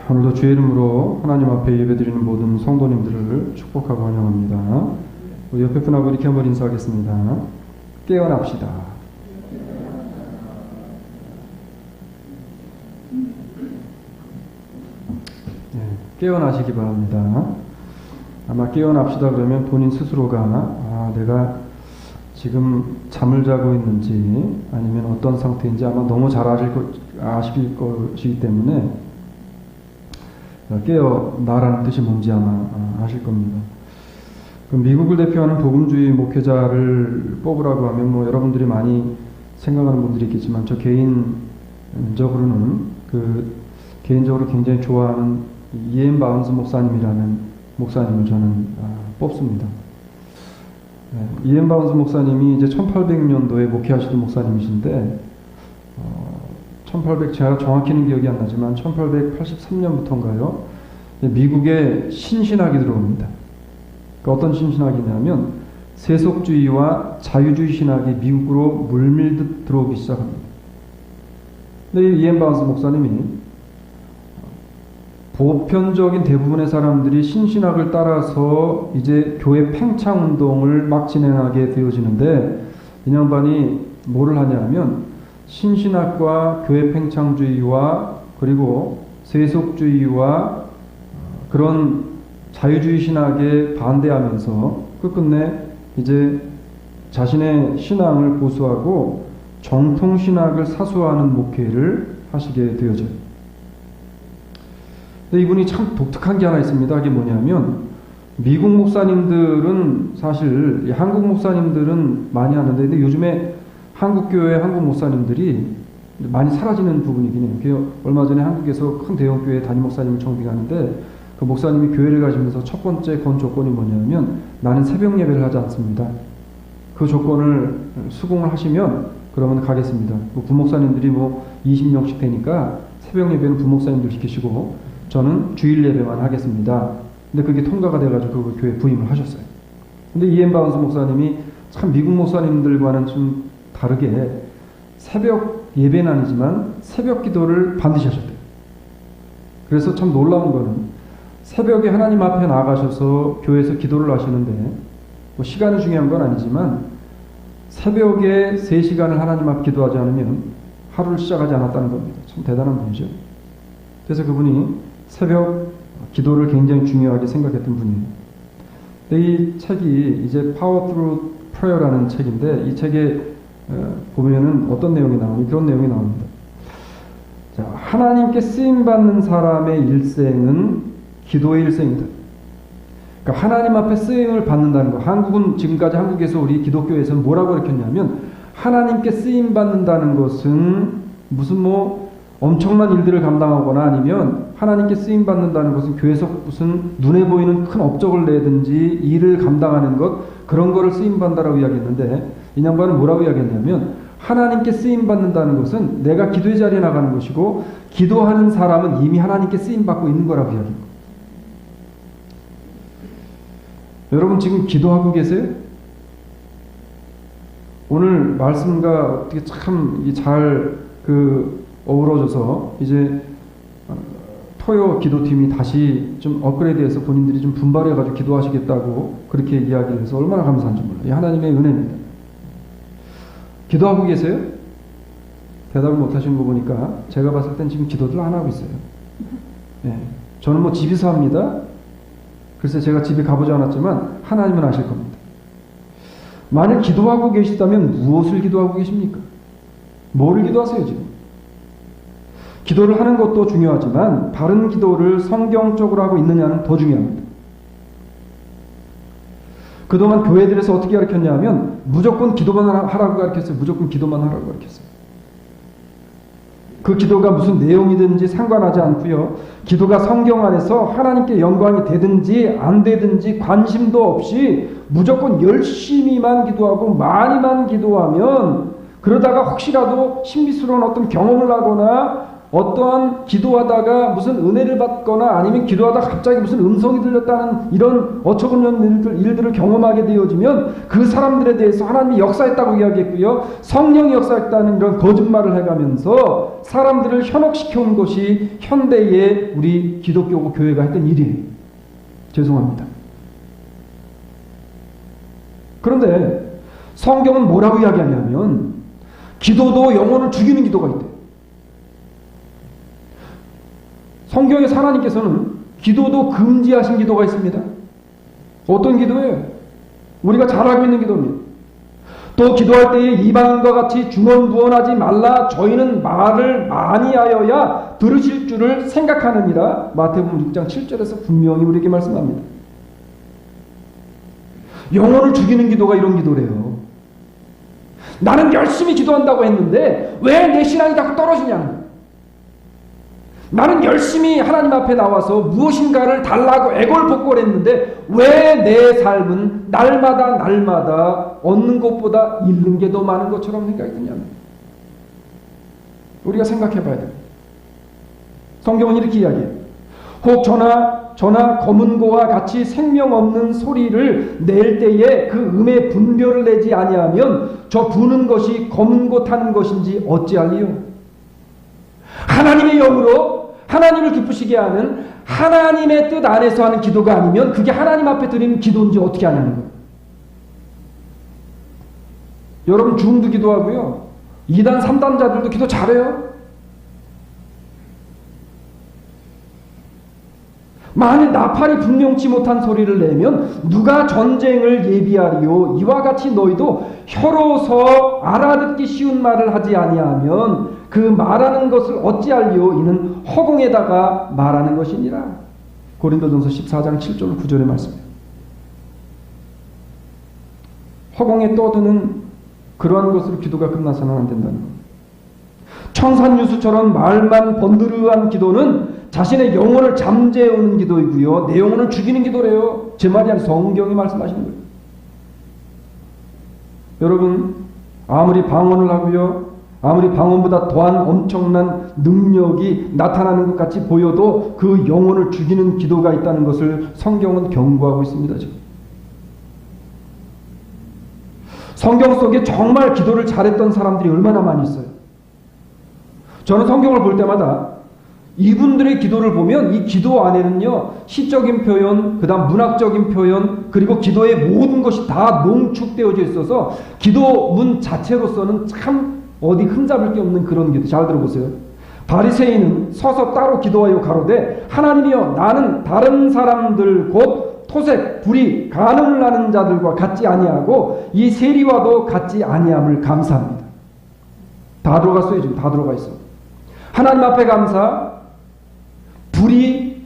오늘도 주의 이름으로 하나님 앞에 예배드리는 모든 성도님들을 축복하고 환영합니다. 우리 옆에 분하고 이렇게 한번 인사하겠습니다. 깨어납시다. 네, 깨어나시기 바랍니다. 아마 깨어납시다 그러면 본인 스스로가 내가 지금 잠을 자고 있는지 아니면 어떤 상태인지 아마 너무 잘 아실 것이기 때문에 깨어나라는 뜻이 뭔지 아마 아실 겁니다. 미국을 대표하는 복음주의 목회자를 뽑으라고 하면 여러분들이 많이 생각하는 분들이 있겠지만 저 개인적으로는 개인적으로 굉장히 좋아하는 이엔 바운스 목사님이라는 목사님을 저는 뽑습니다. 이엔 바운스 목사님이 이제 1800년도에 목회하시던 목사님이신데 1800 제가 정확히는 기억이 안 나지만 1883년부터인가요? 미국에 신신학이 들어옵니다. 그러니까 어떤 신신학이냐면 세속주의와 자유주의 신학이 미국으로 물밀듯 들어오기 시작합니다. 근데 이엔 바운스 목사님이 보편적인 대부분의 사람들이 신신학을 따라서 이제 교회 팽창 운동을 막 진행하게 되어지는데 이 양반이 뭐를 하냐면 신신학과 교회 팽창주의와 그리고 세속주의와 그런 자유주의 신학에 반대하면서 끝끝내 이제 자신의 신앙을 고수하고 정통 신학을 사수하는 목회를 하시게 되어져요. 근데 이분이 참 독특한 게 하나 있습니다. 그게 뭐냐면 미국 목사님들은 사실 한국 목사님들은 많이 하는데 근데 요즘에 한국 교회 한국 목사님들이 많이 사라지는 부분이긴 해요. 얼마 전에 한국에서 큰 대형 교회 담임 목사님을 청빙하는데 그 목사님이 교회를 가시면서 첫 번째 건 조건이 뭐냐면 나는 새벽 예배를 하지 않습니다. 그 조건을 수긍을 하시면 그러면 가겠습니다. 부목사님들이 20명씩 되니까 새벽 예배는 부목사님들 시키시고 저는 주일 예배만 하겠습니다. 근데 그게 통과가 돼가지고 그 교회에 부임을 하셨어요. 근데 이엔 바운스 목사님이 참 미국 목사님들과는 좀 다르게 새벽 예배는 아니지만 새벽 기도를 반드시 하셨대요. 그래서 참 놀라운 거는 새벽에 하나님 앞에 나가셔서 교회에서 기도를 하시는데 시간이 중요한 건 아니지만 새벽에 3시간을 하나님 앞 기도하지 않으면 하루를 시작하지 않았다는 겁니다. 참 대단한 분이죠. 그래서 그분이 새벽 기도를 굉장히 중요하게 생각했던 분이에요. 근데 이 책이 이제 Power Through Prayer라는 책인데 이 책에 보면은 어떤 내용이 나오니 그런 내용이 나옵니다. 자, 하나님께 쓰임받는 사람의 일생은 기도의 일생이다. 그러니까 하나님 앞에 쓰임을 받는다는 거. 한국은 지금까지 한국에서 우리 기독교에서는 뭐라고 가르쳤냐면 하나님께 쓰임 받는다는 것은 무슨 엄청난 일들을 감당하거나 아니면 하나님께 쓰임 받는다는 것은 교회에서 무슨 눈에 보이는 큰 업적을 내든지 일을 감당하는 것 그런 거를 쓰임 받는다라고 이야기했는데 이 양반은 뭐라고 이야기했냐면 하나님께 쓰임 받는다는 것은 내가 기도의 자리에 나가는 것이고 기도하는 사람은 이미 하나님께 쓰임 받고 있는 거라고 이야기합니다. 여러분 지금 기도하고 계세요? 오늘 말씀과 어떻게 참 잘 어우러져서 이제 토요 기도팀이 다시 좀 업그레이드해서 본인들이 좀 분발해가지고 기도하시겠다고 그렇게 이야기를 해서 얼마나 감사한지 몰라요. 이 하나님의 은혜입니다. 기도하고 계세요? 대답을 못 하시는 거 보니까 제가 봤을 땐 지금 기도들 안 하고 있어요. 네. 저는 집에서 합니다. 글쎄 제가 집에 가보지 않았지만 하나님은 아실 겁니다. 만약 기도하고 계시다면 무엇을 기도하고 계십니까? 뭐를 기도하세요 지금? 기도를 하는 것도 중요하지만 바른 기도를 성경적으로 하고 있느냐는 더 중요합니다. 그동안 교회들에서 어떻게 가르쳤냐면 무조건 기도만 하라고 가르쳤어요. 무조건 기도만 하라고 가르쳤어요. 그 기도가 무슨 내용이든지 상관하지 않고요. 기도가 성경 안에서 하나님께 영광이 되든지 안 되든지 관심도 없이 무조건 열심히만 기도하고 많이만 기도하면 그러다가 혹시라도 신비스러운 어떤 경험을 하거나 어떠한 기도하다가 무슨 은혜를 받거나 아니면 기도하다가 갑자기 무슨 음성이 들렸다는 이런 어처구니없는 일들을 경험하게 되어지면 그 사람들에 대해서 하나님이 역사했다고 이야기했고요. 성령이 역사했다는 이런 거짓말을 해가면서 사람들을 현혹시켜온 것이 현대의 우리 기독교 교회가 했던 일이에요. 죄송합니다. 그런데 성경은 뭐라고 이야기하냐면 기도도 영혼을 죽이는 기도가 있대요. 성경에서 하나님께서는 기도도 금지하신 기도가 있습니다. 어떤 기도예요? 우리가 잘 알고 있는 기도입니다. 또 기도할 때에 이방인과 같이 중언부언하지 말라. 저희는 말을 많이 하여야 들으실 줄을 생각하느니라. 마태복음 6장 7절에서 분명히 우리에게 말씀합니다. 영혼을 죽이는 기도가 이런 기도래요. 나는 열심히 기도한다고 했는데 왜 내 신앙이 자꾸 떨어지냐는 거예요. 나는 열심히 하나님 앞에 나와서 무엇인가를 달라고 애걸복걸했는데 왜 내 삶은 날마다 얻는 것보다 잃는 게 더 많은 것처럼 생각이 드냐면 우리가 생각해 봐야 돼요. 성경은 이렇게 이야기해요. 혹 저나 검은 고와 같이 생명 없는 소리를 낼 때에 그 음의 분별을 내지 아니하면 저 부는 것이 검은 고 타는 것인지 어찌할리요? 하나님의 영으로 하나님을 기쁘시게 하는 하나님의 뜻 안에서 하는 기도가 아니면 그게 하나님 앞에 드리는 기도인지 어떻게 하냐는 거예요. 여러분 중도 기도하고요. 2단 3단자들도 기도 잘해요. 만일 나팔이 분명치 못한 소리를 내면 누가 전쟁을 예비하리요? 이와 같이 너희도 혀로서 알아듣기 쉬운 말을 하지 아니하면 그 말하는 것을 어찌할리요? 이는 허공에다가 말하는 것이니라. 고린도전서 14장 7절 9절의 말씀이에요. 허공에 떠드는 그러한 것으로 기도가 끝나서는 안 된다는 겁니다. 청산유수처럼 말만 번드르한 기도는 자신의 영혼을 잠재우는 기도이고요. 내 영혼을 죽이는 기도래요. 제 말이 아니라 성경이 말씀하시는 거예요. 여러분 아무리 방언을 하고요. 아무리 방언보다 더한 엄청난 능력이 나타나는 것 같이 보여도 그 영혼을 죽이는 기도가 있다는 것을 성경은 경고하고 있습니다. 지금. 성경 속에 정말 기도를 잘했던 사람들이 얼마나 많이 있어요. 저는 성경을 볼 때마다 이분들의 기도를 보면 이 기도 안에는요 시적인 표현, 그 다음 문학적인 표현, 그리고 기도의 모든 것이 다 농축되어져 있어서 기도문 자체로서는 참 어디 흠잡을 게 없는 그런 기도. 잘 들어보세요. 바리새인은 서서 따로 기도하여 가로되 하나님이여 나는 다른 사람들 곧 토색, 불의, 간음을 하는 자들과 같지 아니하고 이 세리와도 같지 아니함을 감사합니다. 다 들어갔어요. 지금 다 들어가 있어. 하나님 앞에 감사, 불의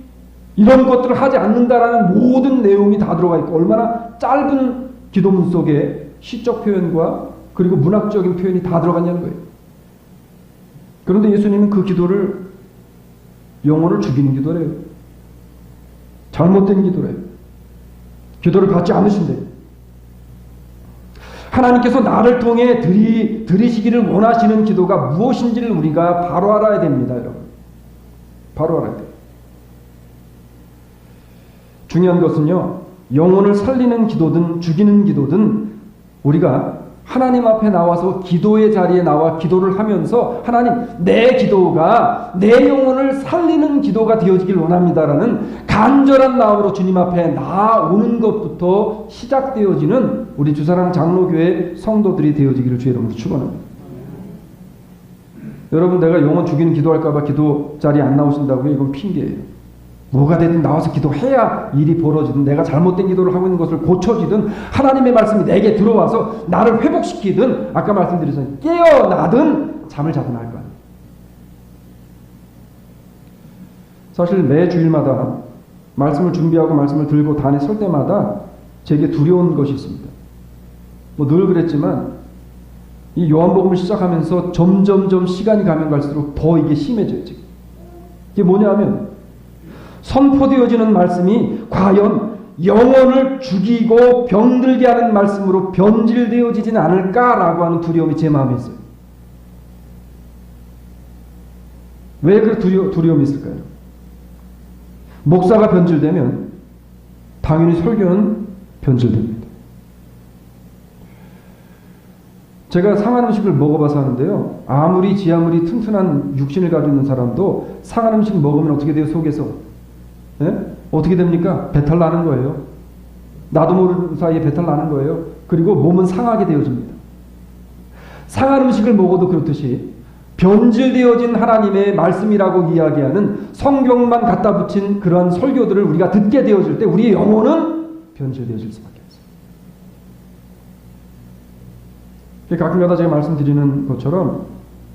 이런 것들을 하지 않는다라는 모든 내용이 다 들어가 있고 얼마나 짧은 기도문 속에 시적 표현과 그리고 문학적인 표현이 다 들어갔냐는 거예요. 그런데 예수님은 그 기도를 영혼을 죽이는 기도래요. 잘못된 기도래요. 기도를 받지 않으신대요. 하나님께서 나를 통해 드리시기를 원하시는 기도가 무엇인지를 우리가 바로 알아야 됩니다. 여러분. 바로 알아야 돼요. 중요한 것은요. 영혼을 살리는 기도든 죽이는 기도든 우리가 하나님 앞에 나와서 기도의 자리에 나와 기도를 하면서 하나님 내 기도가 내 영혼을 살리는 기도가 되어지길 원합니다라는 간절한 마음으로 주님 앞에 나오는 것부터 시작되어지는 우리 주사랑 장로교회 성도들이 되어지기를 주의 이름으로 축원합니다. 여러분 내가 영혼 죽이는 기도할까 봐 기도 자리에 안 나오신다고요? 이건 핑계예요. 뭐가 되든 나와서 기도해야 일이 벌어지든 내가 잘못된 기도를 하고 있는 것을 고쳐지든 하나님의 말씀이 내게 들어와서 나를 회복시키든 아까 말씀드렸잖아요. 깨어나든 잠을 자든 할 거야. 사실 매 주일마다 말씀을 준비하고 말씀을 들고 단에 설 때마다 제게 두려운 것이 있습니다. 뭐 늘 그랬지만 이 요한복음을 시작하면서 점점점 시간이 가면 갈수록 더 이게 심해져요. 지금. 이게 뭐냐면 선포되어지는 말씀이 과연 영혼을 죽이고 병들게 하는 말씀으로 변질되어지진 않을까라고 하는 두려움이 제 마음에 있어요. 왜 그 두려움이 있을까요? 목사가 변질되면 당연히 설교는 변질됩니다. 제가 상한 음식을 먹어봐서 하는데요. 지 아무리 튼튼한 육신을 가지고 있는 사람도 상한 음식 먹으면 어떻게 돼요? 속에서. 예? 어떻게 됩니까? 배탈 나는 거예요. 나도 모르는 사이에 배탈 나는 거예요. 그리고 몸은 상하게 되어집니다. 상한 음식을 먹어도 그렇듯이 변질되어진 하나님의 말씀이라고 이야기하는 성경만 갖다 붙인 그러한 설교들을 우리가 듣게 되어질 때 우리의 영혼은 변질되어질 수밖에 없어요. 가끔가다 제가 말씀드리는 것처럼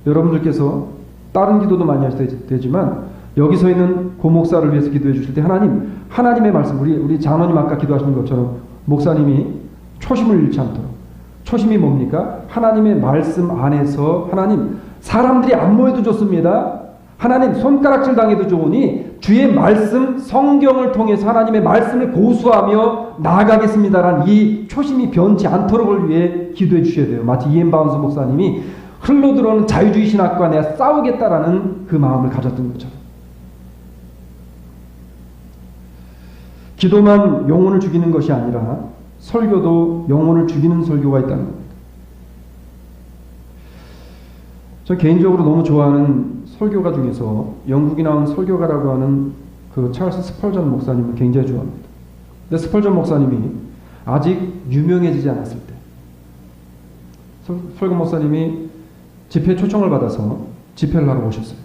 여러분들께서 다른 기도도 많이 하셔도 되지만 여기서 있는 고목사를 위해서 기도해 주실 때 하나님의 말씀, 우리 장로님 아까 기도하시는 것처럼 목사님이 초심을 잃지 않도록. 초심이 뭡니까? 하나님의 말씀 안에서 하나님, 사람들이 안 모여도 좋습니다. 하나님 손가락질 당해도 좋으니 주의 말씀, 성경을 통해서 하나님의 말씀을 고수하며 나아가겠습니다라는 이 초심이 변치 않도록을 위해 기도해 주셔야 돼요. 마치 이엠 바운스 목사님이 흘러들어오는 자유주의 신학과 내가 싸우겠다라는 그 마음을 가졌던 것처럼. 기도만 영혼을 죽이는 것이 아니라 설교도 영혼을 죽이는 설교가 있다는 겁니다. 저 개인적으로 너무 좋아하는 설교가 중에서 영국에 나온 설교가라고 하는 그 찰스 스펄전 목사님을 굉장히 좋아합니다. 근데 스펄전 목사님이 아직 유명해지지 않았을 때 설교 목사님이 집회 초청을 받아서 집회를 하러 오셨어요.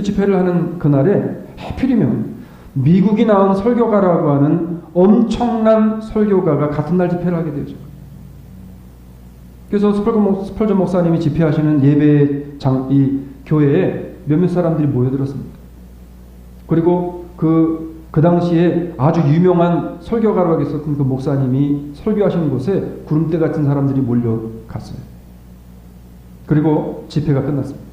집회를 하는 그날에 하필이면 미국이 나온 설교가라고 하는 엄청난 설교가가 같은 날 집회를 하게 되죠. 그래서 스펄전 목사님이 집회하시는 이 교회에 몇몇 사람들이 모여들었습니다. 그리고 그 당시에 아주 유명한 설교가라고 했었던 그 목사님이 설교하시는 곳에 구름대 같은 사람들이 몰려갔어요. 그리고 집회가 끝났습니다.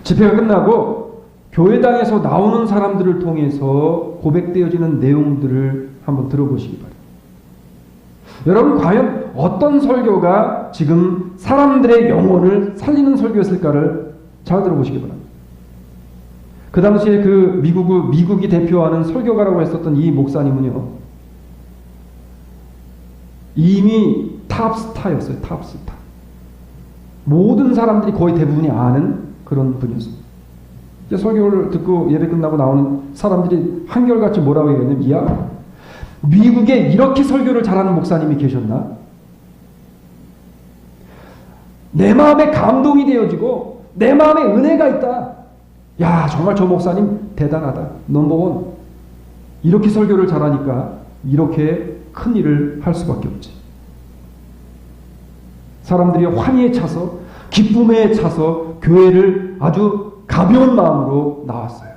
집회가 끝나고 교회당에서 나오는 사람들을 통해서 고백되어지는 내용들을 한번 들어보시기 바랍니다. 여러분, 과연 어떤 설교가 지금 사람들의 영혼을 살리는 설교였을까를 잘 들어보시기 바랍니다. 그 당시에 그 미국이 대표하는 설교가라고 했었던 이 목사님은요, 이미 탑스타였어요. 탑스타. 모든 사람들이 거의 대부분이 아는 그런 분이었습니다. 설교를 듣고 예배 끝나고 나오는 사람들이 한결같이 뭐라고 얘기했냐면, 이야, 미국에 이렇게 설교를 잘하는 목사님이 계셨나? 내 마음에 감동이 되어지고 내 마음에 은혜가 있다. 야, 정말 저 목사님 대단하다. 넘버원. 이렇게 설교를 잘하니까 이렇게 큰 일을 할 수밖에 없지. 사람들이 환희에 차서, 기쁨에 차서 교회를 아주 가벼운 마음으로 나왔어요.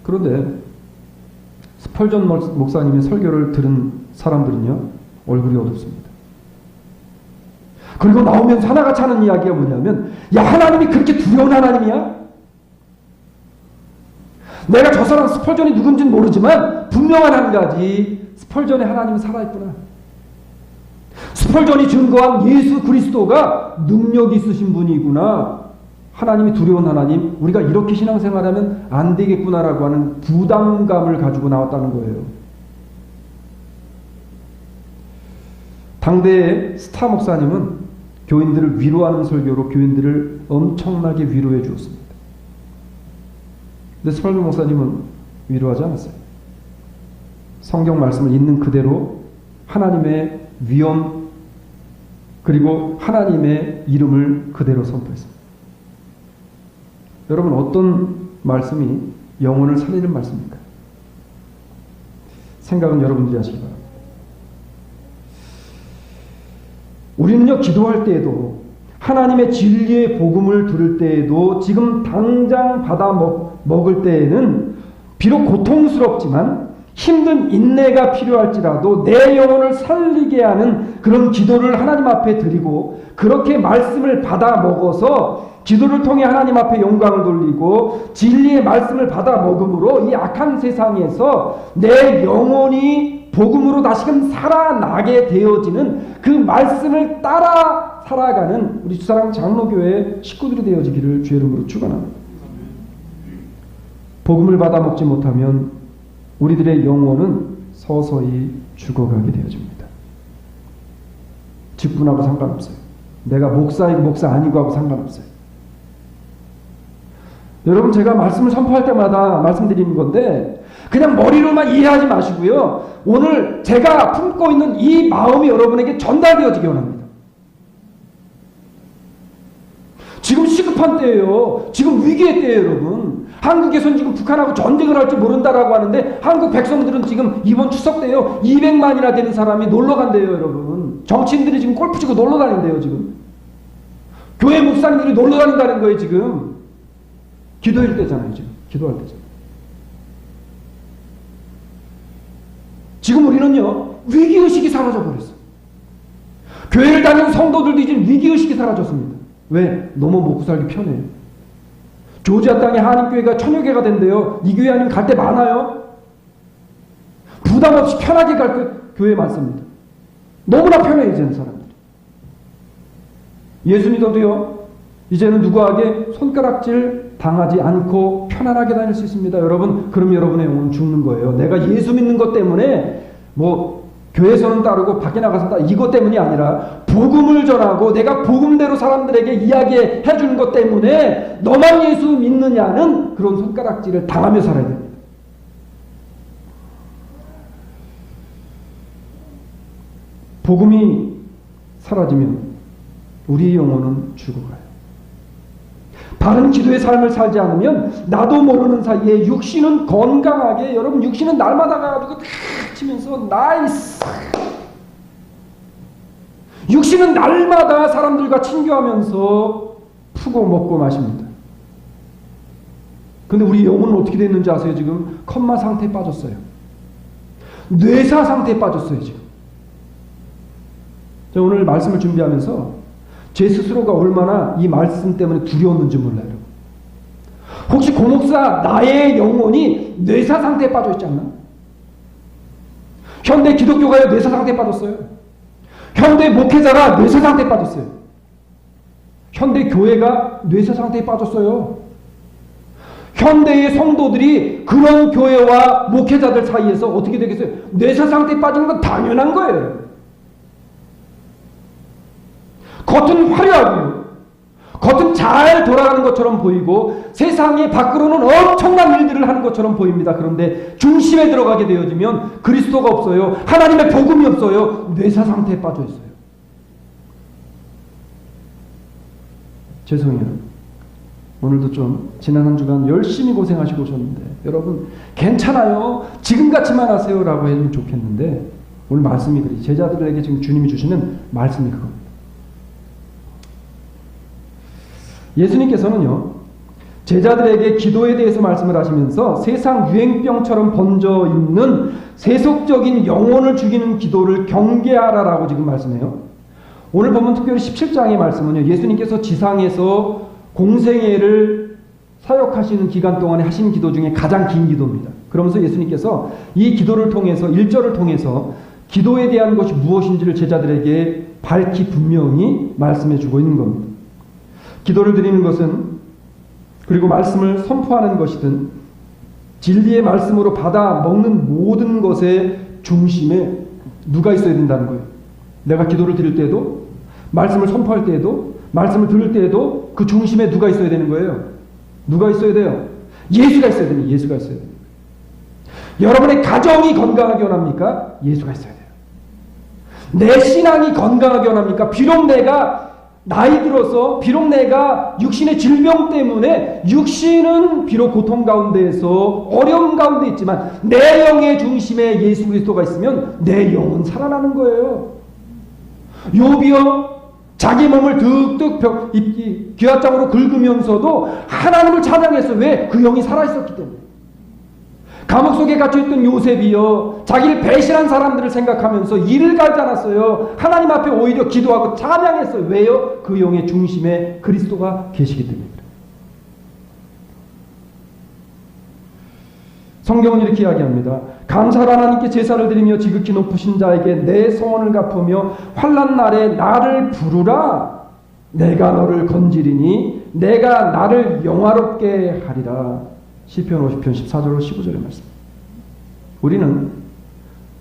그런데 스펄전 목사님의 설교를 들은 사람들은요, 얼굴이 어둡습니다. 그리고 나오면서 하나같이 하는 이야기가 뭐냐면, 야, 하나님이 그렇게 두려운 하나님이야? 내가 저 사람 스펄전이 누군지는 모르지만 분명한 한 가지, 스펄전의 하나님은 살아있구나. 스펄전이 증거한 예수 그리스도가 능력 있으신 분이구나. 하나님이 두려운 하나님, 우리가 이렇게 신앙생활하면 안 되겠구나라고 하는 부담감을 가지고 나왔다는 거예요. 당대의 스타 목사님은 교인들을 위로하는 설교로 교인들을 엄청나게 위로해 주었습니다. 근데 스펄전 목사님은 위로하지 않았어요. 성경 말씀을 있는 그대로 하나님의 위엄 그리고 하나님의 이름을 그대로 선포했습니다. 여러분, 어떤 말씀이 영혼을 살리는 말씀입니까? 생각은 여러분들이 하시기 바랍니다. 우리는요, 기도할 때에도 하나님의 진리의 복음을 들을 때에도 지금 당장 받아 먹을 때에는 비록 고통스럽지만 힘든 인내가 필요할지라도 내 영혼을 살리게 하는 그런 기도를 하나님 앞에 드리고 그렇게 말씀을 받아 먹어서 기도를 통해 하나님 앞에 영광을 돌리고 진리의 말씀을 받아 먹음으로 이 악한 세상에서 내 영혼이 복음으로 다시금 살아나게 되어지는 그 말씀을 따라 살아가는 우리 주사랑 장로교회 식구들이 되어지기를 주의 이름으로 축원합니다. 복음을 받아 먹지 못하면 우리들의 영혼은 서서히 죽어가게 되어집니다. 직분하고 상관없어요. 내가 목사이고 목사 아니고 하고 상관없어요. 여러분, 제가 말씀을 선포할 때마다 말씀드리는 건데 그냥 머리로만 이해하지 마시고요. 오늘 제가 품고 있는 이 마음이 여러분에게 전달되어지기 원합니다. 지금 시급한 때예요. 지금 위기의 때예요, 여러분. 한국에서는 지금 북한하고 전쟁을 할지 모른다라고 하는데 한국 백성들은 지금 이번 추석 때요 200만이나 되는 사람이 놀러 간대요, 여러분. 정치인들이 지금 골프 치고 놀러 다닌대요, 지금. 교회 목사님들이 놀러 다닌다는 거예요, 지금. 기도할 때잖아요, 지금. 기도할 때잖아요. 지금 우리는요, 위기의식이 사라져버렸어요. 교회를 다니는 성도들도 이제 위기의식이 사라졌습니다. 왜? 너무 먹고 살기 편해요. 조지아 땅에 한인교회가 1000여 개가 된대요. 이 교회 아니면 갈 데 많아요. 부담 없이 편하게 갈 교회 많습니다. 너무나 편해요, 이제는 사람들이. 예수 믿어도요, 이제는 누구에게 손가락질 당하지 않고 편안하게 다닐 수 있습니다. 여러분, 그럼 여러분의 영혼은 죽는 거예요. 내가 예수 믿는 것 때문에 뭐 교회에서는 따르고 밖에 나가서 따르고 이것 때문이 아니라 복음을 전하고 내가 복음대로 사람들에게 이야기해 주는 것 때문에 너만 예수 믿느냐는 그런 손가락질을 당하며 살아야 됩니다. 복음이 사라지면 우리의 영혼은 죽어가요. 바른 기도의 삶을 살지 않으면 나도 모르는 사이에 육신은 건강하게, 여러분 육신은 날마다 가가지고 탁 치면서 나이스, 육신은 날마다 사람들과 친교하면서 푸고 먹고 마십니다. 근데 우리 영혼은 어떻게 됐는지 아세요? 지금 컴마 상태에 빠졌어요. 뇌사 상태에 빠졌어요, 지금. 제가 오늘 말씀을 준비하면서 제 스스로가 얼마나 이 말씀 때문에 두려웠는지 몰라요. 혹시 고 목사 나의 영혼이 뇌사 상태에 빠져 있지 않나? 현대 기독교가요 뇌사 상태에 빠졌어요. 현대 목회자가 뇌사 상태에 빠졌어요. 현대 교회가 뇌사 상태에 빠졌어요. 현대의 성도들이 그런 교회와 목회자들 사이에서 어떻게 되겠어요? 뇌사 상태에 빠지는 건 당연한 거예요. 겉은 화려하고요. 겉은 잘 돌아가는 것처럼 보이고 세상의 밖으로는 엄청난 일들을 하는 것처럼 보입니다. 그런데 중심에 들어가게 되어지면 그리스도가 없어요. 하나님의 복음이 없어요. 뇌사 상태에 빠져 있어요. 죄송해요. 오늘도 좀 지난 한 주간 열심히 고생하시고 오셨는데 여러분 괜찮아요. 지금같이만 하세요 라고 해주면 좋겠는데 오늘 말씀이 그래. 제자들에게 지금 주님이 주시는 말씀이 그겁니다. 예수님께서는요, 제자들에게 기도에 대해서 말씀을 하시면서 세상 유행병처럼 번져 있는 세속적인 영혼을 죽이는 기도를 경계하라라고 지금 말씀해요. 오늘 보면 특별히 17장의 말씀은요, 예수님께서 지상에서 공생애를 사역하시는 기간 동안에 하신 기도 중에 가장 긴 기도입니다. 그러면서 예수님께서 이 기도를 통해서 1절을 통해서 기도에 대한 것이 무엇인지를 제자들에게 밝히 분명히 말씀해 주고 있는 겁니다. 기도를 드리는 것은 그리고 말씀을 선포하는 것이든 진리의 말씀으로 받아 먹는 모든 것의 중심에 누가 있어야 된다는 거예요. 내가 기도를 드릴 때에도 말씀을 선포할 때에도 말씀을 들을 때에도 그 중심에 누가 있어야 되는 거예요. 누가 있어야 돼요? 예수가 있어야 됩니다. 예수가 있어야 됩니다. 여러분의 가정이 건강하게 원합니까? 예수가 있어야 돼요. 내 신앙이 건강하게 원합니까? 비록 내가 나이 들어서 비록 내가 육신의 질병 때문에 육신은 비록 고통 가운데에서 어려움 가운데 있지만 내 영의 중심에 예수 그리스도가 있으면 내 영은 살아나는 거예요. 욥이요 자기 몸을 득득 기와장으로 긁으면서도 하나님을 찬양했어요. 왜? 그 영이 살아있었기 때문에. 감옥 속에 갇혀있던 요셉이요 자기를 배신한 사람들을 생각하면서 이를 갈지 않았어요. 하나님 앞에 오히려 기도하고 찬양했어요. 왜요? 그 영의 중심에 그리스도가 계시기 때문입니다. 성경은 이렇게 이야기합니다. 감사를 하나님께 제사를 드리며 지극히 높으신 자에게 내 소원을 갚으며 환난 날에 나를 부르라. 내가 너를 건지리니 내가 나를 영화롭게 하리라. 시편 50편 14절 15절의 말씀. 우리는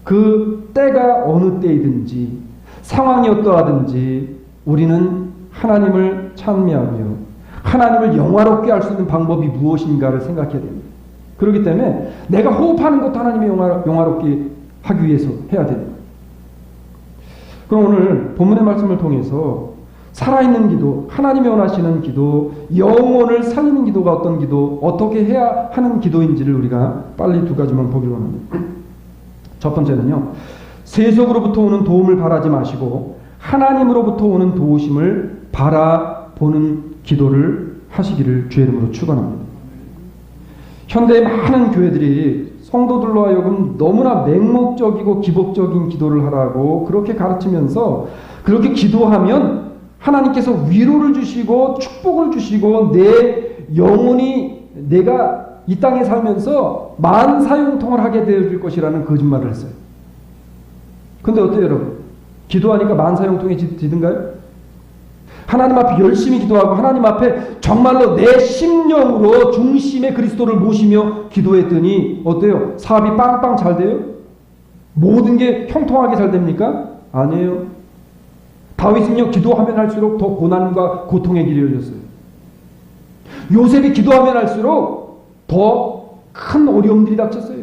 그 때가 어느 때이든지 상황이 어떠하든지 우리는 하나님을 찬미하고요, 하나님을 영화롭게 할 수 있는 방법이 무엇인가를 생각해야 됩니다. 그렇기 때문에 내가 호흡하는 것도 하나님의 영화롭게 하기 위해서 해야 됩니다. 그럼 오늘 본문의 말씀을 통해서 살아있는 기도, 하나님이 원하시는 기도, 영혼을 살리는 기도가 어떤 기도, 어떻게 해야 하는 기도인지를 우리가 빨리 두 가지만 보기로 합니다. 첫 번째는요, 세속으로부터 오는 도움을 바라지 마시고 하나님으로부터 오는 도우심을 바라보는 기도를 하시기를 주의 이름으로 축원합니다. 현대의 많은 교회들이 성도들로 하여금 너무나 맹목적이고 기복적인 기도를 하라고 그렇게 가르치면서 그렇게 기도하면 하나님께서 위로를 주시고 축복을 주시고 내 영혼이 내가 이 땅에 살면서 만사형통을 하게 되어질 것이라는 거짓말을 했어요. 근데 어때요 여러분? 기도하니까 만사형통이 되든가요? 하나님 앞에 열심히 기도하고 하나님 앞에 정말로 내 심령으로 중심의 그리스도를 모시며 기도했더니 어때요? 사업이 빵빵 잘 돼요? 모든 게 형통하게 잘 됩니까? 아니에요. 다윗은요, 기도하면 할수록 더 고난과 고통의 길이 열렸어요. 요셉이 기도하면 할수록 더 큰 어려움들이 닥쳤어요.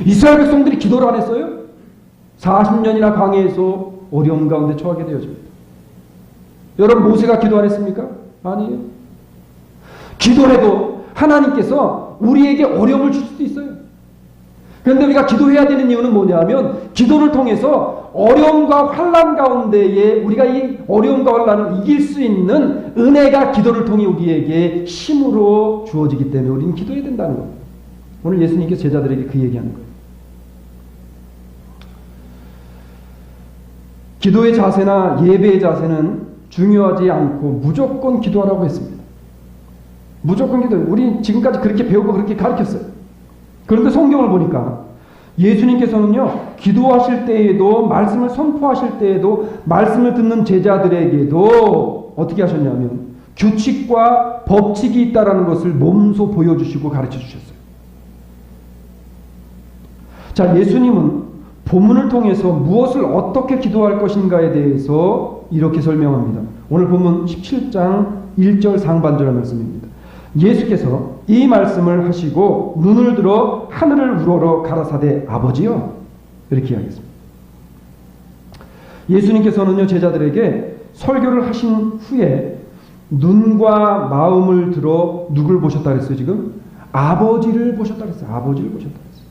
이스라엘 백성들이 기도를 안 했어요? 40년이나 광야에서 어려움 가운데 처하게 되어집니다. 여러분, 모세가 기도 안 했습니까? 아니에요. 기도해도 하나님께서 우리에게 어려움을 줄 수도 있어요. 그런데 우리가 기도해야 되는 이유는 뭐냐면 기도를 통해서 어려움과 환난 가운데에 우리가 이 어려움과 환난을 이길 수 있는 은혜가 기도를 통해 우리에게 힘으로 주어지기 때문에 우리는 기도해야 된다는 겁니다. 오늘 예수님께서 제자들에게 그 얘기하는 거예요. 기도의 자세나 예배의 자세는 중요하지 않고 무조건 기도하라고 했습니다. 무조건 기도. 우리 지금까지 그렇게 배우고 그렇게 가르쳤어요. 그런데 성경을 보니까 예수님께서는요, 기도하실 때에도 말씀을 선포하실 때에도 말씀을 듣는 제자들에게도 어떻게 하셨냐면 규칙과 법칙이 있다라는 것을 몸소 보여주시고 가르쳐 주셨어요. 자, 예수님은 본문을 통해서 무엇을 어떻게 기도할 것인가에 대해서 이렇게 설명합니다. 오늘 본문 17장 1절 상반절의 말씀입니다. 예수께서 이 말씀을 하시고 눈을 들어 하늘을 우러러 가라사대 아버지여, 이렇게 이야기했습니다. 예수님께서는요, 제자들에게 설교를 하신 후에 눈과 마음을 들어 누굴 보셨다 그랬어요? 지금 아버지를 보셨다 그랬어요. 아버지를 보셨다 그랬어요.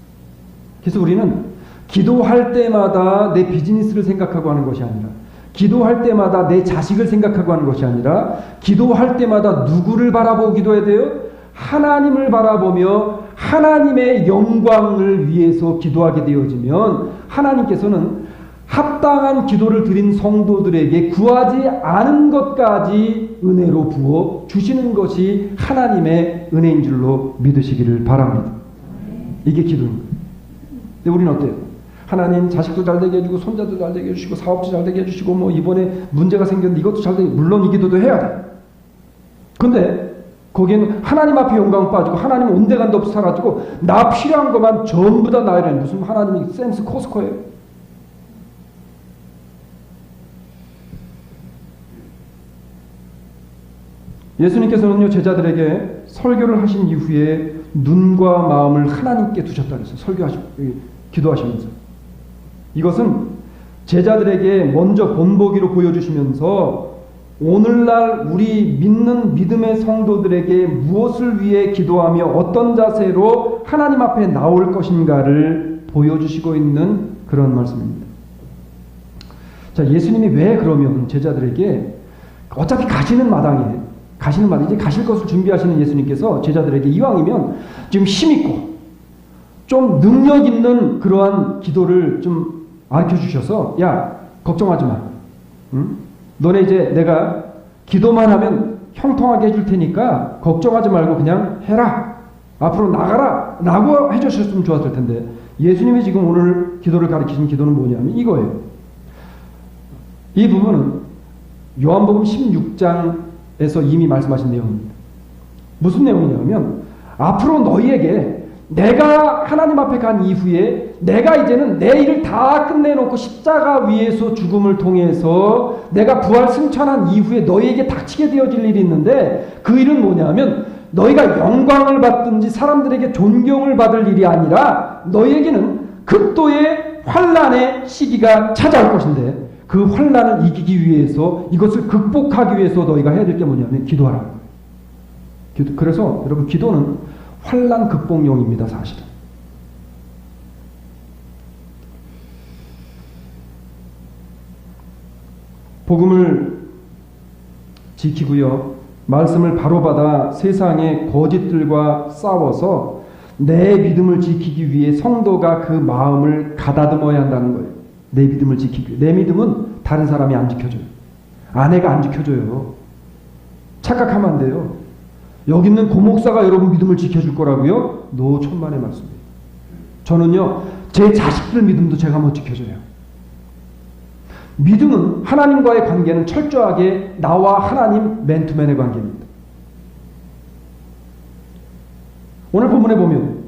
그래서 우리는 기도할 때마다 내 비즈니스를 생각하고 하는 것이 아니라, 기도할 때마다 내 자식을 생각하고 하는 것이 아니라, 기도할 때마다 누구를 바라보고 기도해야 돼요? 하나님을 바라보며 하나님의 영광을 위해서 기도하게 되어지면 하나님께서는 합당한 기도를 드린 성도들에게 구하지 않은 것까지 은혜로 부어 주시는 것이 하나님의 은혜인 줄로 믿으시기를 바랍니다. 이게 기도입니다. 근데 우리는 어때요? 하나님 자식도 잘 되게 해주고 손자도 잘 되게 해주시고 사업도 잘 되게 해주시고 뭐 이번에 문제가 생겼는데 이것도 잘 되게, 물론 이 기도도 해야 돼. 근데 거기에는 하나님 앞에 영광 빠지고 하나님 온데간도 없이 사라지고 나 필요한 것만 전부 다 나이라니 무슨 하나님이 센스 코스코예요? 예수님께서는요, 제자들에게 설교를 하신 이후에 눈과 마음을 하나님께 두셨다 그랬어요. 기도하시면서. 이것은 제자들에게 먼저 본보기로 보여주시면서 오늘날 우리 믿는 믿음의 성도들에게 무엇을 위해 기도하며 어떤 자세로 하나님 앞에 나올 것인가를 보여주시고 있는 그런 말씀입니다. 자, 예수님이 왜 그러면 제자들에게 어차피 가시는 마당에 이제 가실 것을 준비하시는 예수님께서 제자들에게 이왕이면 지금 힘있고 좀 능력 있는 그러한 기도를 좀 가르쳐 주셔서, 야, 걱정하지 마. 응? 너네 이제 내가 기도만 하면 형통하게 해줄 테니까 걱정하지 말고 그냥 해라. 앞으로 나가라. 라고 해주셨으면 좋았을 텐데, 예수님이 지금 오늘 기도를 가르치신 기도는 뭐냐면 이거예요. 이 부분은 요한복음 16장에서 이미 말씀하신 내용입니다. 무슨 내용이냐면 앞으로 너희에게 내가 하나님 앞에 간 이후에 내가 이제는 내 일을 다 끝내놓고 십자가 위에서 죽음을 통해서 내가 부활 승천한 이후에 너희에게 닥치게 되어질 일이 있는데 그 일은 뭐냐면 너희가 영광을 받든지 사람들에게 존경을 받을 일이 아니라 너희에게는 극도의 환난의 시기가 찾아올 것인데 그 환난을 이기기 위해서 이것을 극복하기 위해서 너희가 해야 될 게 뭐냐면 기도하라. 그래서 여러분 기도는 환난 극복용입니다. 사실은. 복음을 지키고요. 말씀을 바로 받아 세상의 거짓들과 싸워서 내 믿음을 지키기 위해 성도가 그 마음을 가다듬어야 한다는 거예요. 내 믿음을 지키기 위해. 내 믿음은 다른 사람이 안 지켜줘요. 아내가 안 지켜줘요. 착각하면 안 돼요. 여기 있는 고목사가 여러분 믿음을 지켜줄 거라고요? 천만의 말씀이에요. 저는요, 제 자식들 믿음도 제가 못 지켜줘요. 믿음은 하나님과의 관계는 철저하게 나와 하나님 맨투맨의 관계입니다. 오늘 본문에 보면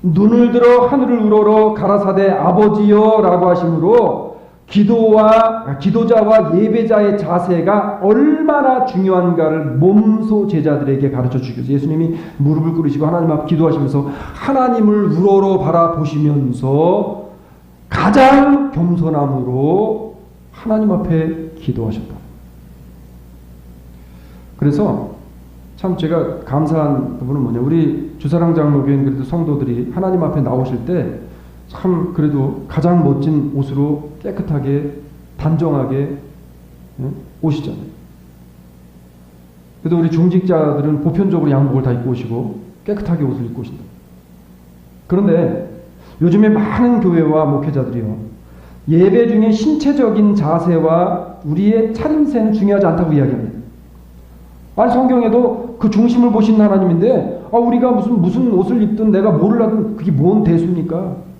눈을 들어 하늘을 우러러 가라사대 아버지여 라고 하심으로 기도자와 예배자의 자세가 얼마나 중요한가를 몸소 제자들에게 가르쳐 주셔서 예수님이 무릎을 꿇으시고 하나님 앞 기도하시면서 하나님을 우러러 바라보시면서 가장 겸손함으로 하나님 앞에 기도하셨다. 그래서 참 제가 감사한 부분은 뭐냐, 우리 주사랑 장로교인 그래도 성도들이 하나님 앞에 나오실 때 참 그래도 가장 멋진 옷으로 깨끗하게 단정하게 오시잖아요. 그래도 우리 중직자들은 보편적으로 양복을 다 입고 오시고 깨끗하게 옷을 입고 오신다. 그런데 요즘에 많은 교회와 목회자들이요, 예배 중에 신체적인 자세와 우리의 차림새는 중요하지 않다고 이야기합니다. 아니 성경에도 그 중심을 보신 하나님인데 우리가 무슨 옷을 입든 내가 뭐를 하든 그게 뭔 대수입니까?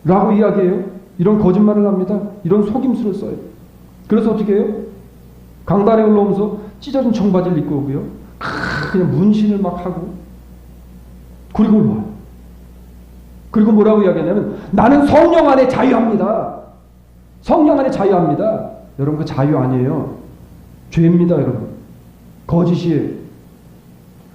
라고 이야기해요. 이런 거짓말을 합니다. 이런 속임수를 써요. 그래서 어떻게 해요? 강단에 올라오면서 찢어진 청바지를 입고 오고요. 그냥 문신을 막 하고 그리고 올라와요. 그리고 뭐라고 이야기하냐면 나는 성령 안에 자유합니다. 성령 안에 자유합니다. 여러분 그 자유 아니에요. 죄입니다. 여러분. 거짓이에요.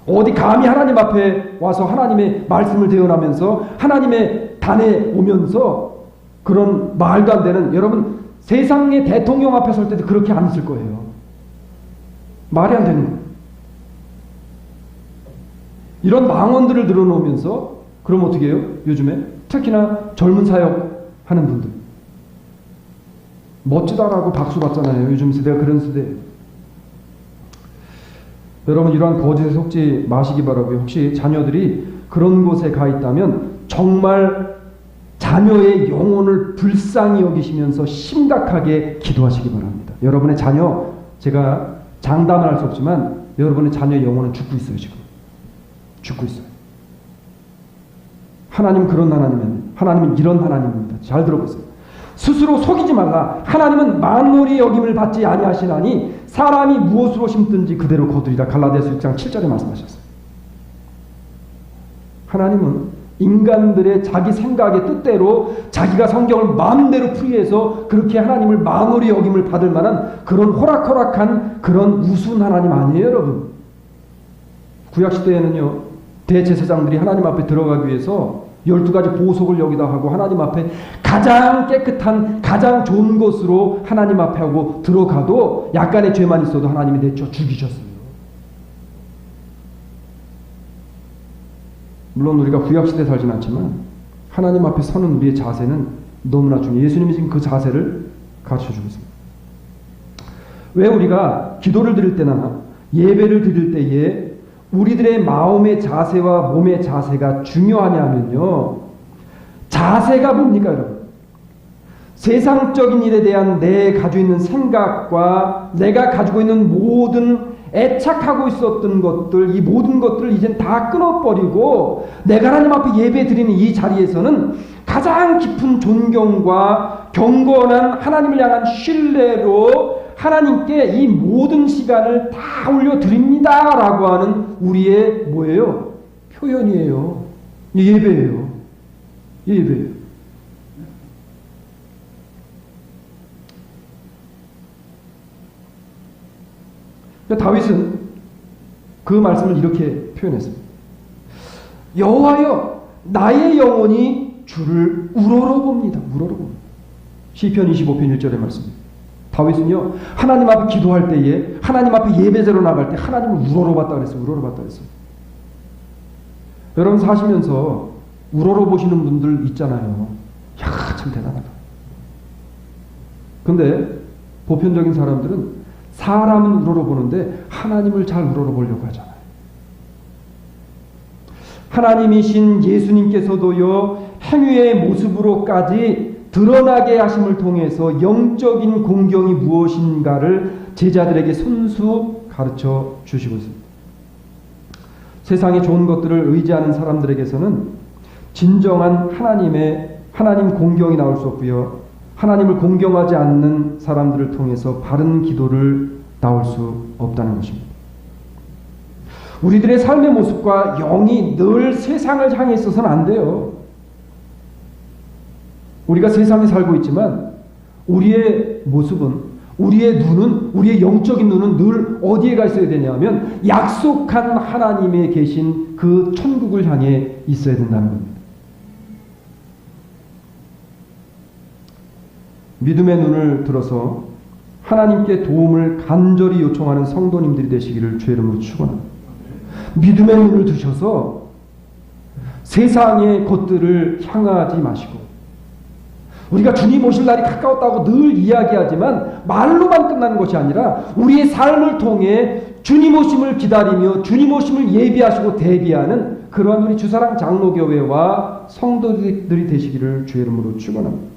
어디 감히 하나님 앞에 와서 하나님의 말씀을 대언하면서 하나님의 단에 오면서 그런 말도 안 되는, 여러분 세상의 대통령 앞에 설 때도 그렇게 안 쓸 거예요. 말이 안 되는 거예요. 이런 망언들을 늘어놓으면서 그럼 어떻게 해요? 요즘에 특히나 젊은 사역 하는 분들 멋지다라고 박수 받잖아요. 요즘 세대가 그런 세대예요. 여러분 이러한 거짓에 속지 마시기 바라고요. 혹시 자녀들이 그런 곳에 가 있다면 정말 자녀의 영혼을 불쌍히 여기시면서 심각하게 기도하시기 바랍니다. 여러분의 자녀, 제가 장담을 할 수 없지만 여러분의 자녀의 영혼은 죽고 있어요. 지금 죽고 있어요. 하나님은 그런 하나님이에요. 하나님은 이런 하나님입니다. 잘 들어보세요. 스스로 속이지 말라. 하나님은 만물이 여김을 받지 아니하시나니 사람이 무엇으로 심든지 그대로 거두리라. 갈라디아서 6장 7절에 말씀하셨어요. 하나님은 인간들의 자기 생각의 뜻대로 자기가 성경을 마음대로 풀이해서 그렇게 하나님을 만물이 여김을 받을 만한 그런 호락호락한 그런 우스운 하나님 아니에요, 여러분. 구약시대에는요, 대제사장들이 하나님 앞에 들어가기 위해서 12가지 보석을 여기다 하고 하나님 앞에 가장 깨끗한 가장 좋은 곳으로 하나님 앞에 하고 들어가도 약간의 죄만 있어도 하나님이 내쳐 죽이셨어요. 물론 우리가 구약시대에 살진 않지만 하나님 앞에 서는 우리의 자세는 너무나 중요해요. 예수님이 지금 그 자세를 가르쳐주고 있습니다. 왜 우리가 기도를 드릴 때나 예배를 드릴 때에 우리들의 마음의 자세와 몸의 자세가 중요하냐면요, 자세가 뭡니까 여러분? 세상적인 일에 대한 내 가지고 있는 생각과 내가 가지고 있는 모든 애착하고 있었던 것들, 이 모든 것들을 이젠 다 끊어버리고 내가 하나님 앞에 예배 드리는 이 자리에서는 가장 깊은 존경과 경건한 하나님을 향한 신뢰로 하나님께 이 모든 시간을 다 올려드립니다 라고 하는 우리의 뭐예요? 표현이에요. 예배예요. 예배예요. 다윗은 그 말씀을 이렇게 표현했습니다. 여호와여, 나의 영혼이 주를 우러러봅니다. 우러러봅니다. 시편 25편 1절의 말씀입니다. 다윗은요, 하나님 앞에 기도할 때에, 하나님 앞에 예배제로 나갈 때 하나님을 우러러봤다 그랬어요. 우러러봤다 그랬어요. 여러분 사시면서 우러러보시는 분들 있잖아요. 야, 참 대단하다. 근데 보편적인 사람들은 사람은 우러러보는데 하나님을 잘 우러러보려고 하잖아요. 하나님이신 예수님께서도요, 행위의 모습으로까지 드러나게 하심을 통해서 영적인 공경이 무엇인가를 제자들에게 손수 가르쳐 주시고 있습니다. 세상의 좋은 것들을 의지하는 사람들에게서는 진정한 하나님 공경이 나올 수 없고요. 하나님을 공경하지 않는 사람들을 통해서 바른 기도를 나올 수 없다는 것입니다. 우리들의 삶의 모습과 영이 늘 세상을 향해 있어서는 안 돼요. 우리가 세상에 살고 있지만 우리의 모습은, 우리의 눈은, 우리의 영적인 눈은 늘 어디에 가 있어야 되냐면 약속한 하나님의 계신 그 천국을 향해 있어야 된다는 겁니다. 믿음의 눈을 들어서 하나님께 도움을 간절히 요청하는 성도님들이 되시기를 주의 이름으로 축원합니다. 믿음의 눈을 드셔서 세상의 것들을 향하지 마시고, 우리가 주님 오실 날이 가까웠다고 늘 이야기하지만 말로만 끝나는 것이 아니라 우리의 삶을 통해 주님 오심을 기다리며 주님 오심을 예비하시고 대비하는 그러한 우리 주사랑 장로교회와 성도들이 되시기를 주의 이름으로 축원합니다.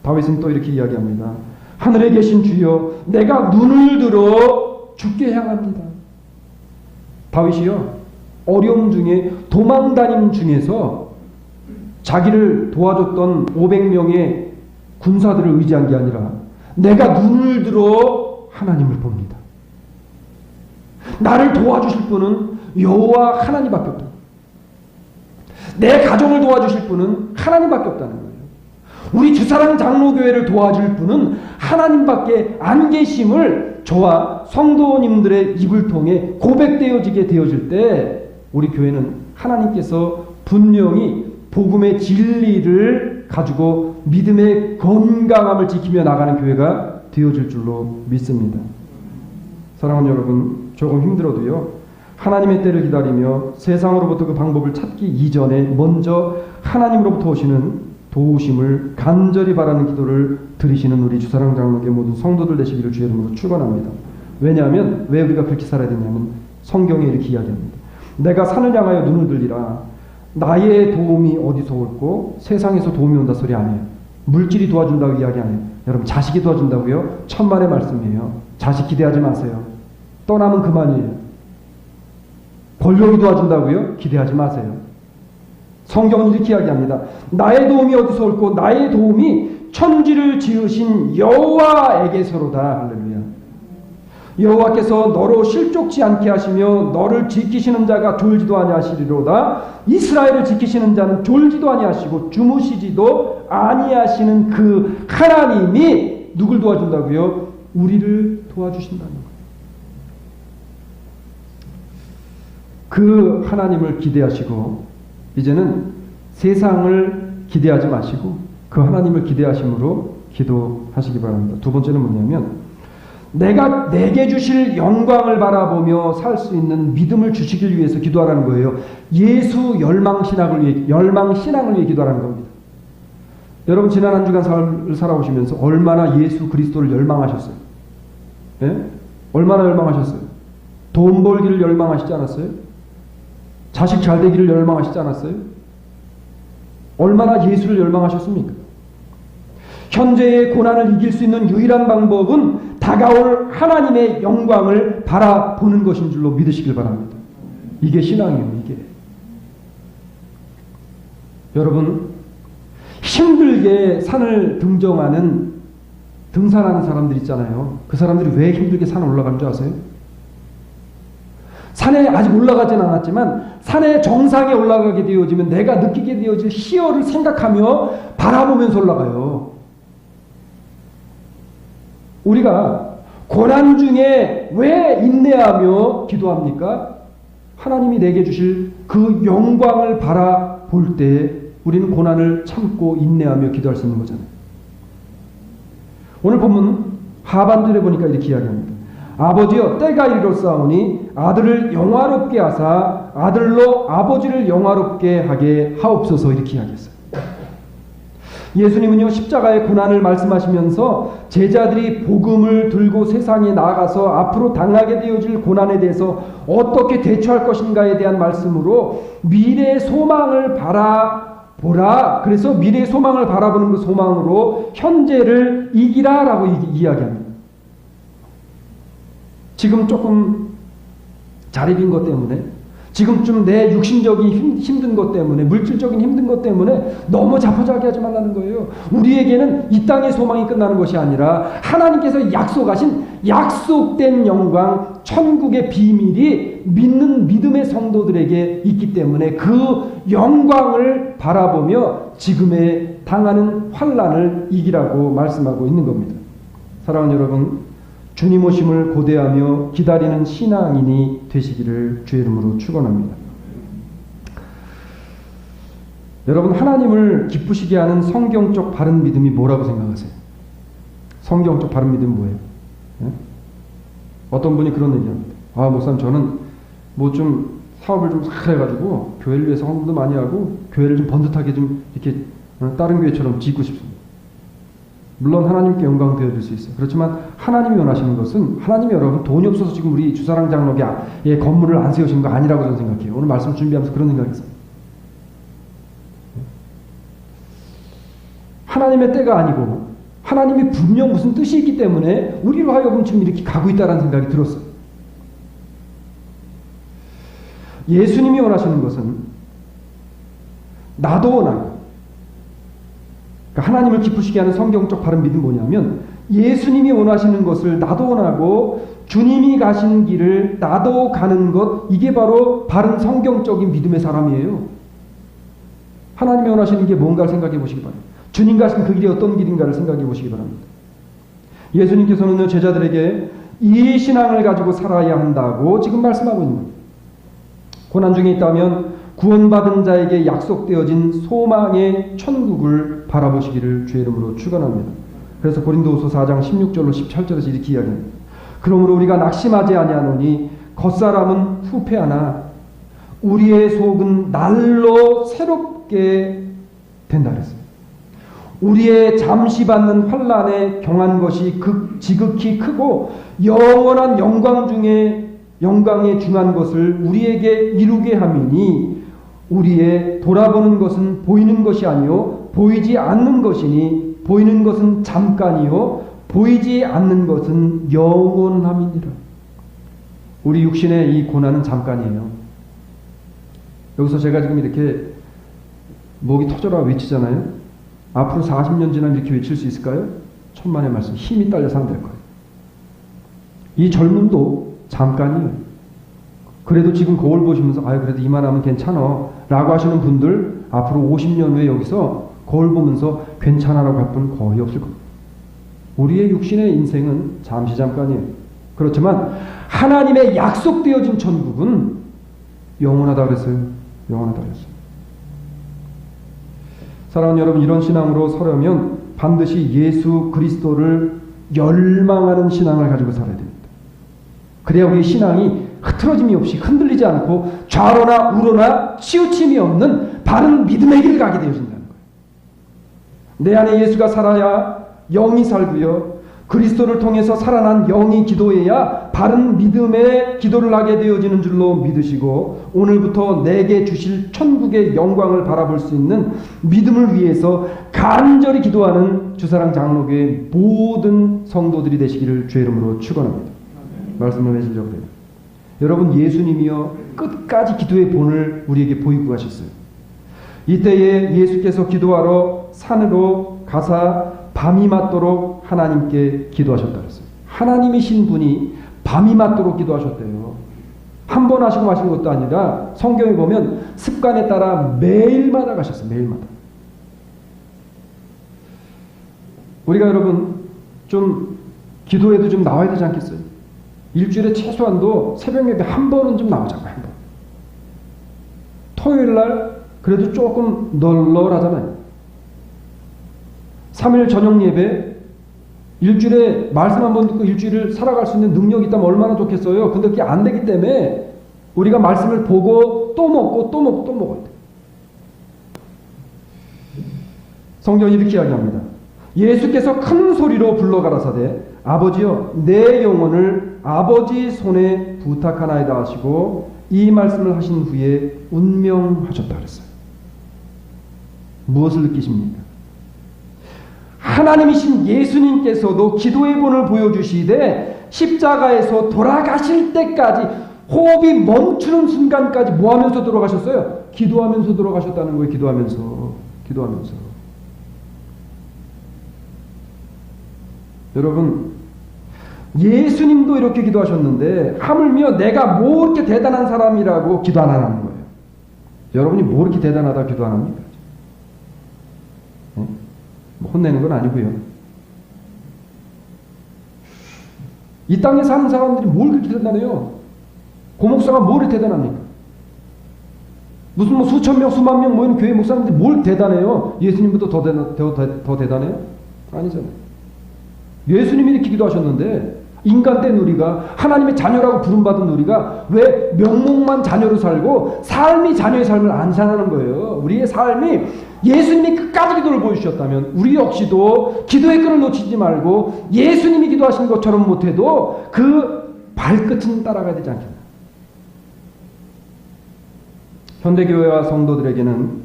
다윗은 또 이렇게 이야기합니다. 하늘에 계신 주여, 내가 눈을 들어 주께 향합니다. 다윗이요, 어려움 중에 도망다님 중에서 자기를 도와줬던 500명의 군사들을 의지한 게 아니라 내가 눈을 들어 하나님을 봅니다. 나를 도와주실 분은 여호와 하나님밖에 없다. 내 가정을 도와주실 분은 하나님밖에 없다는 거예요. 우리 주사랑 장로교회를 도와줄 분은 하나님밖에 안 계심을 저와 성도님들의 입을 통해 고백되어지게 되어질 때 우리 교회는 하나님께서 분명히 복음의 진리를 가지고 믿음의 건강함을 지키며 나가는 교회가 되어질 줄로 믿습니다. 사랑하는 여러분, 조금 힘들어도요, 하나님의 때를 기다리며 세상으로부터 그 방법을 찾기 이전에 먼저 하나님으로부터 오시는 도우심을 간절히 바라는 기도를 드리시는 우리 주사랑 장로교회 모든 성도들 되시기를 주의 이름으로 축원합니다. 왜냐하면 왜 우리가 그렇게 살아야 되냐면 성경에 이렇게 이야기합니다. 내가 산을 향하여 눈을 들리라. 나의 도움이 어디서 올고 세상에서 도움이 온다 소리 아니에요. 물질이 도와준다고 이야기 안 해요. 여러분, 자식이 도와준다고요? 천만의 말씀이에요. 자식 기대하지 마세요. 떠나면 그만이에요. 권력이 도와준다고요? 기대하지 마세요. 성경은 이렇게 이야기합니다. 나의 도움이 어디서 올고 나의 도움이 천지를 지으신 여호와에게서로다. 할렐루야. 여호와께서 너로 실족지 않게 하시며 너를 지키시는 자가 졸지도 아니하시리로다. 이스라엘을 지키시는 자는 졸지도 아니하시고 주무시지도 아니하시는 그 하나님이 누굴 도와준다고요? 우리를 도와주신다는 거예요. 그 하나님을 기대하시고 이제는 세상을 기대하지 마시고 그 하나님을 기대하심으로 기도하시기 바랍니다. 두 번째는 뭐냐면 내가 내게 주실 영광을 바라보며 살 수 있는 믿음을 주시길 위해서 기도하라는 거예요. 예수 열망신앙을 위해 기도하라는 겁니다. 여러분, 지난 한 주간 삶을 살아오시면서 얼마나 예수 그리스도를 열망하셨어요? 예? 얼마나 열망하셨어요? 돈 벌기를 열망하시지 않았어요? 자식 잘 되기를 열망하시지 않았어요? 얼마나 예수를 열망하셨습니까? 현재의 고난을 이길 수 있는 유일한 방법은 다가올 하나님의 영광을 바라보는 것인 줄로 믿으시길 바랍니다. 이게 신앙이에요. 이게. 여러분, 힘들게 산을 등산하는 사람들 있잖아요. 그 사람들이 왜 힘들게 산 올라가는 줄 아세요? 산에 아직 올라가진 않았지만 산의 정상에 올라가게 되어지면 내가 느끼게 되어질 희열을 생각하며 바라보면서 올라가요. 우리가 고난 중에 왜 인내하며 기도합니까? 하나님이 내게 주실 그 영광을 바라볼 때 우리는 고난을 참고 인내하며 기도할 수 있는 거잖아요. 오늘 본문 하반절에 보니까 이렇게 이야기합니다. 아버지여 때가 이르렀사오니 아들을 영화롭게 하사 아들로 아버지를 영화롭게 하게 하옵소서 이렇게 이야기했어요. 예수님은요 십자가의 고난을 말씀하시면서 제자들이 복음을 들고 세상에 나아가서 앞으로 당하게 되어질 고난에 대해서 어떻게 대처할 것인가에 대한 말씀으로 미래의 소망을 바라보라. 그래서 미래의 소망을 바라보는 그 소망으로 현재를 이기라 라고 이야기합니다. 지금 조금 자립인 것 때문에 지금쯤 내 육신적인 힘든 것 때문에 물질적인 힘든 것 때문에 너무 자포자기하지 말라는 거예요. 우리에게는 이 땅의 소망이 끝나는 것이 아니라 하나님께서 약속하신 약속된 영광 천국의 비밀이 믿는 믿음의 성도들에게 있기 때문에 그 영광을 바라보며 지금의 당하는 환난을 이기라고 말씀하고 있는 겁니다. 사랑하는 여러분, 주님 오심을 고대하며 기다리는 신앙인이 되시기를 주의 이름으로 축원합니다. 여러분, 하나님을 기쁘시게 하는 성경적 바른 믿음이 뭐라고 생각하세요? 성경적 바른 믿음은 뭐예요? 예? 어떤 분이 그런 얘기합니다. 아, 목사님, 저는 뭐 좀 사업을 좀 잘 해가지고 교회를 위해서 헌금도 많이 하고 교회를 좀 번듯하게 좀 이렇게 다른 교회처럼 짓고 싶습니다. 물론 하나님께 영광 되어줄 수 있어요. 그렇지만 하나님이 원하시는 것은 하나님이 여러분 돈이 없어서 지금 우리 주사랑 장로교회 건물을 안 세우신 거 아니라고 저는 생각해요. 오늘 말씀 준비하면서 그런 생각했어요. 하나님의 때가 아니고 하나님이 분명 무슨 뜻이 있기 때문에 우리로 하여금 지금 이렇게 가고 있다는 생각이 들었어요. 예수님이 원하시는 것은 나도 원하고 하나님을 기쁘시게 하는 성경적 바른 믿음 뭐냐면 예수님이 원하시는 것을 나도 원하고 주님이 가신 길을 나도 가는 것, 이게 바로 바른 성경적인 믿음의 사람이에요. 하나님이 원하시는 게 뭔가를 생각해 보시기 바랍니다. 주님 가신 그 길이 어떤 길인가를 생각해 보시기 바랍니다. 예수님께서는 제자들에게 이 신앙을 가지고 살아야 한다고 지금 말씀하고 있는 겁니다. 고난 중에 있다면 구원받은 자에게 약속되어진 소망의 천국을 바라보시기를 주의 이름으로 축원합니다. 그래서 고린도후서 4장 16절로 17절에서 이렇게 이야기합니다. 그러므로 우리가 낙심하지 아니하노니 겉사람은 후패하나 우리의 속은 날로 새롭게 된다 그랬어요. 우리의 잠시 받는 환난에 경한 것이 지극히 크고 영원한 영광 중에 영광에 중한 것을 우리에게 이루게 함이니 우리의 돌아보는 것은 보이는 것이 아니요 보이지 않는 것이니 보이는 것은 잠깐이요 보이지 않는 것은 영원함이니라. 우리 육신의 이 고난은 잠깐이에요. 여기서 제가 지금 이렇게 목이 터져라 외치잖아요. 앞으로 40년 지나면 이렇게 외칠 수 있을까요? 천만의 말씀, 힘이 딸려서 안 될 거예요. 이 젊음도 잠깐이에요. 그래도 지금 거울 보시면서 아유 그래도 이만하면 괜찮아 라고 하시는 분들 앞으로 50년 후에 여기서 거울 보면서 괜찮아라고 할 분 거의 없을 겁니다. 우리의 육신의 인생은 잠시 잠깐이에요. 그렇지만 하나님의 약속되어진 천국은 영원하다 그랬어요. 영원하다 그랬어요. 사랑하는 여러분, 이런 신앙으로 서려면 반드시 예수 그리스도를 열망하는 신앙을 가지고 살아야 됩니다. 그래야 우리의 신앙이 흐트러짐이 없이 흔들리지 않고 좌로나 우로나 치우침이 없는 바른 믿음의 길을 가게 되어진다는 거예요. 내 안에 예수가 살아야 영이 살고요. 그리스도를 통해서 살아난 영이 기도해야 바른 믿음의 기도를 하게 되어지는 줄로 믿으시고 오늘부터 내게 주실 천국의 영광을 바라볼 수 있는 믿음을 위해서 간절히 기도하는 주사랑 장로교회 모든 성도들이 되시기를 주의 이름으로 축원합니다. 말씀을 해주려고 해요. 여러분, 예수님이요 끝까지 기도의 본을 우리에게 보이고 가셨어요. 이때에 예수께서 기도하러 산으로 가사 밤이 맞도록 하나님께 기도하셨다 그랬어요. 하나님이신 분이 밤이 맞도록 기도하셨대요. 한 번 하시고 마신 것도 아니라 성경에 보면 습관에 따라 매일마다 가셨어요. 매일마다. 우리가 여러분 좀 기도에도 좀 나와야 되지 않겠어요? 일주일에 최소한도 새벽 예배 한 번은 좀 나오자고요. 한 번. 토요일 날 그래도 조금 널널하잖아요. 3일 저녁 예배 일주일에 말씀 한 번 듣고 일주일을 살아갈 수 있는 능력이 있다면 얼마나 좋겠어요. 근데 그게 안 되기 때문에 우리가 말씀을 보고 또 먹고 또 먹고 또 먹어야 돼요. 성경이 이렇게 이야기합니다. 예수께서 큰 소리로 불러 가라사대 아버지여 내 영혼을 아버지 손에 부탁하나이다 하시고 이 말씀을 하신 후에 운명하셨다 그랬어요. 무엇을 느끼십니까? 하나님이신 예수님께서도 기도의 본을 보여주시되 십자가에서 돌아가실 때까지 호흡이 멈추는 순간까지 뭐 하면서 돌아가셨어요? 기도하면서 돌아가셨다는 거예요. 기도하면서. 여러분 예수님도 이렇게 기도하셨는데 하물며 내가 뭐 이렇게 대단한 사람이라고 기도 안 하는 거예요. 여러분이 뭐 이렇게 대단하다 기도 안 합니까? 네? 뭐 혼내는 건 아니고요. 이 땅에 사는 사람들이 뭘 그렇게 대단해요? 고목사가 뭘 대단합니까? 무슨 뭐 수천 명, 수만 명 모이는 교회 목사님들이 뭘 대단해요? 예수님보다 더 대단해요? 아니잖아요. 예수님이 이렇게 기도하셨는데 인간 된 우리가 하나님의 자녀라고 부름받은 우리가 왜 명목만 자녀로 살고 삶이 자녀의 삶을 안 사는 거예요. 우리의 삶이 예수님이 끝까지 기도를 보여주셨다면 우리 역시도 기도의 끈을 놓치지 말고 예수님이 기도하신 것처럼 못해도 그 발끝은 따라가야 되지 않겠나. 현대교회와 성도들에게는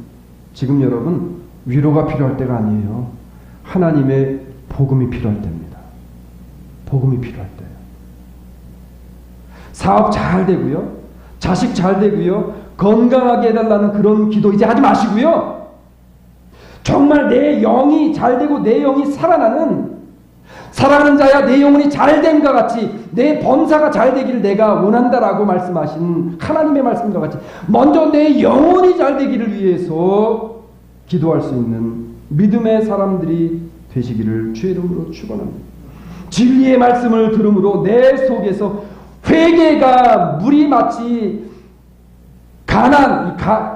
지금 여러분 위로가 필요할 때가 아니에요. 하나님의 복음이 필요할 때입니다. 복음이 필요할 때예요. 사업 잘 되고요. 자식 잘 되고요. 건강하게 해달라는 그런 기도 이제 하지 마시고요. 정말 내 영이 잘 되고 내 영이 살아나는 사랑하는 자야 내 영혼이 잘됨과 같이 내 범사가 잘 되기를 내가 원한다라고 말씀하신 하나님의 말씀과 같이 먼저 내 영혼이 잘 되기를 위해서 기도할 수 있는 믿음의 사람들이 되시기를 주의 이름으로 축원합니다. 진리의 말씀을 들음으로 내 속에서 회개가 물이 마치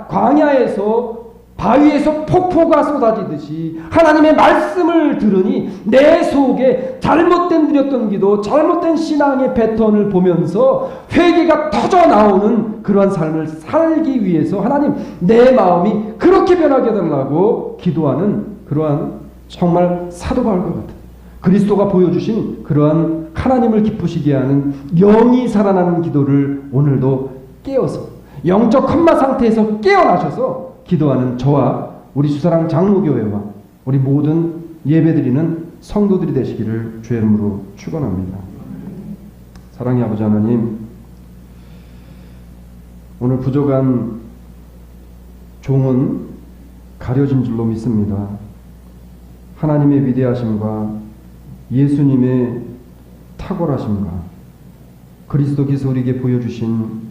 광야에서 바위에서 폭포가 쏟아지듯이 하나님의 말씀을 들으니 내 속에 잘못된 드렸던 기도, 잘못된 신앙의 패턴을 보면서 회개가 터져 나오는 그러한 삶을 살기 위해서 하나님 내 마음이 그렇게 변하게 해달라고 기도하는 그러한 정말 사도 바울과 같은 그리스도가 보여주신 그러한 하나님을 기쁘시게 하는 영이 살아나는 기도를 오늘도 깨어서 영적 컴마 상태에서 깨어나셔서 기도하는 저와 우리 수사랑 장로교회와 우리 모든 예배드리는 성도들이 되시기를 주의 이름으로 축원합니다. 사랑의 아버지 하나님, 오늘 부족한 종은 가려진 줄로 믿습니다. 하나님의 위대하심과 예수님의 탁월하심과 그리스도께서 우리에게 보여주신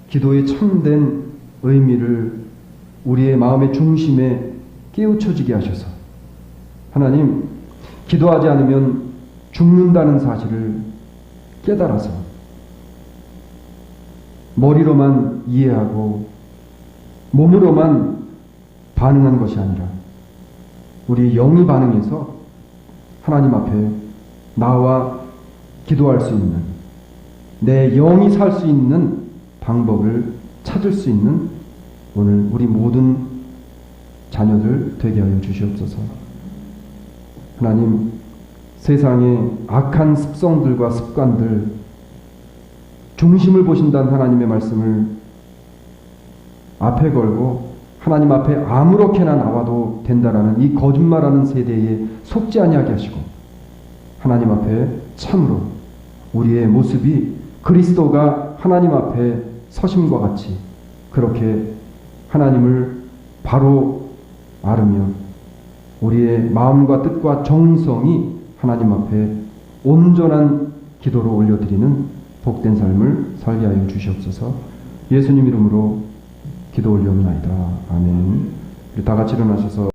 기도의 참된 의미를 우리의 마음의 중심에 깨우쳐지게 하셔서 하나님 기도하지 않으면 죽는다는 사실을 깨달아서 머리로만 이해하고 몸으로만 반응하는 것이 아니라 우리 영이 반응해서 하나님 앞에 나와 기도할 수 있는 내 영이 살 수 있는 방법을 찾을 수 있는 오늘 우리 모든 자녀들 되게 하여 주시옵소서. 하나님, 세상의 악한 습성들과 습관들 중심을 보신다는 하나님의 말씀을 앞에 걸고 하나님 앞에 아무렇게나 나와도 된다라는 이 거짓말하는 세대에 속지 아니하게 하시고 하나님 앞에 참으로 우리의 모습이 그리스도가 하나님 앞에 서심과 같이 그렇게 하나님을 바로 알으며 우리의 마음과 뜻과 정성이 하나님 앞에 온전한 기도로 올려드리는 복된 삶을 살게 하여 주시옵소서. 예수님 이름으로 기도 올리옵나이다. 아멘. 우리 다 같이 일어나셔서